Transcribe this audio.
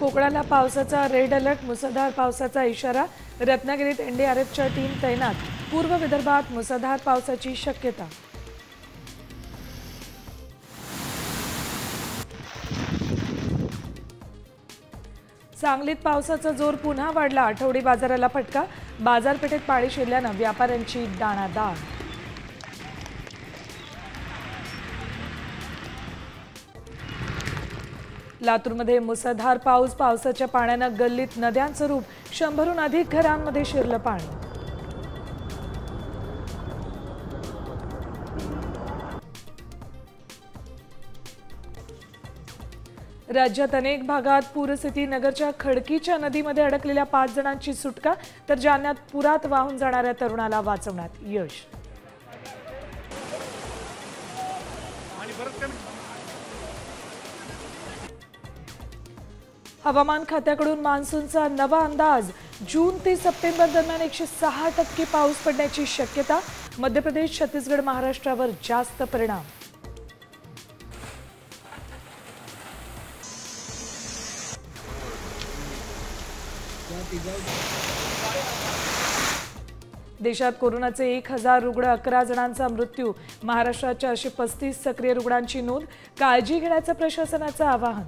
कोकणाला पावसाचा red alert, मुसळधार पावसाचा इशारा। रत्नागिरीत एनडीआरएफच्या टीम तैनात। पूर्व विदर्भात मुसळधार पावसाची शक्यता। सांगलीत पावसाचा जोर पुन्हा वाढला। आठवडी बाजाराला फटका। बाजारपेठेत पाणी शिरल्यानं व्यापाऱ्यांची दाणादाण। लातूरमध्ये मुसळधार पाऊस। पावसाच्या पाण्यानं गल्लीत नद्यांचं रूप। 100हून अधिक घरांमध्ये शिरलं पाणी। राज्यात अनेक भागात पूरस्थिती। नगरच्या खडकीच्या नदीमध्ये अडकलेल्या 5 जणांची सुटका, तर जालन्यात पुरात वाहून जाणाऱ्या तरुणाला वाचवण्यात यश। हवामान खात्याकडून मान्सूनचा नवा अंदाज। जून ते सप्टेंबर दरम्यान 106% पाऊस पडण्याची शक्यता। मध्य प्रदेश, छत्तीसगड, महाराष्ट्रावर जास्त परिणाम। देशात कोरोनाचे 1000 रुग्ण, 11 जणांचा मृत्यू। महाराष्ट्रात 435 सक्रिय रुग्णांची नोंद। काळजी घेण्याचं प्रशासनाचं आवाहन।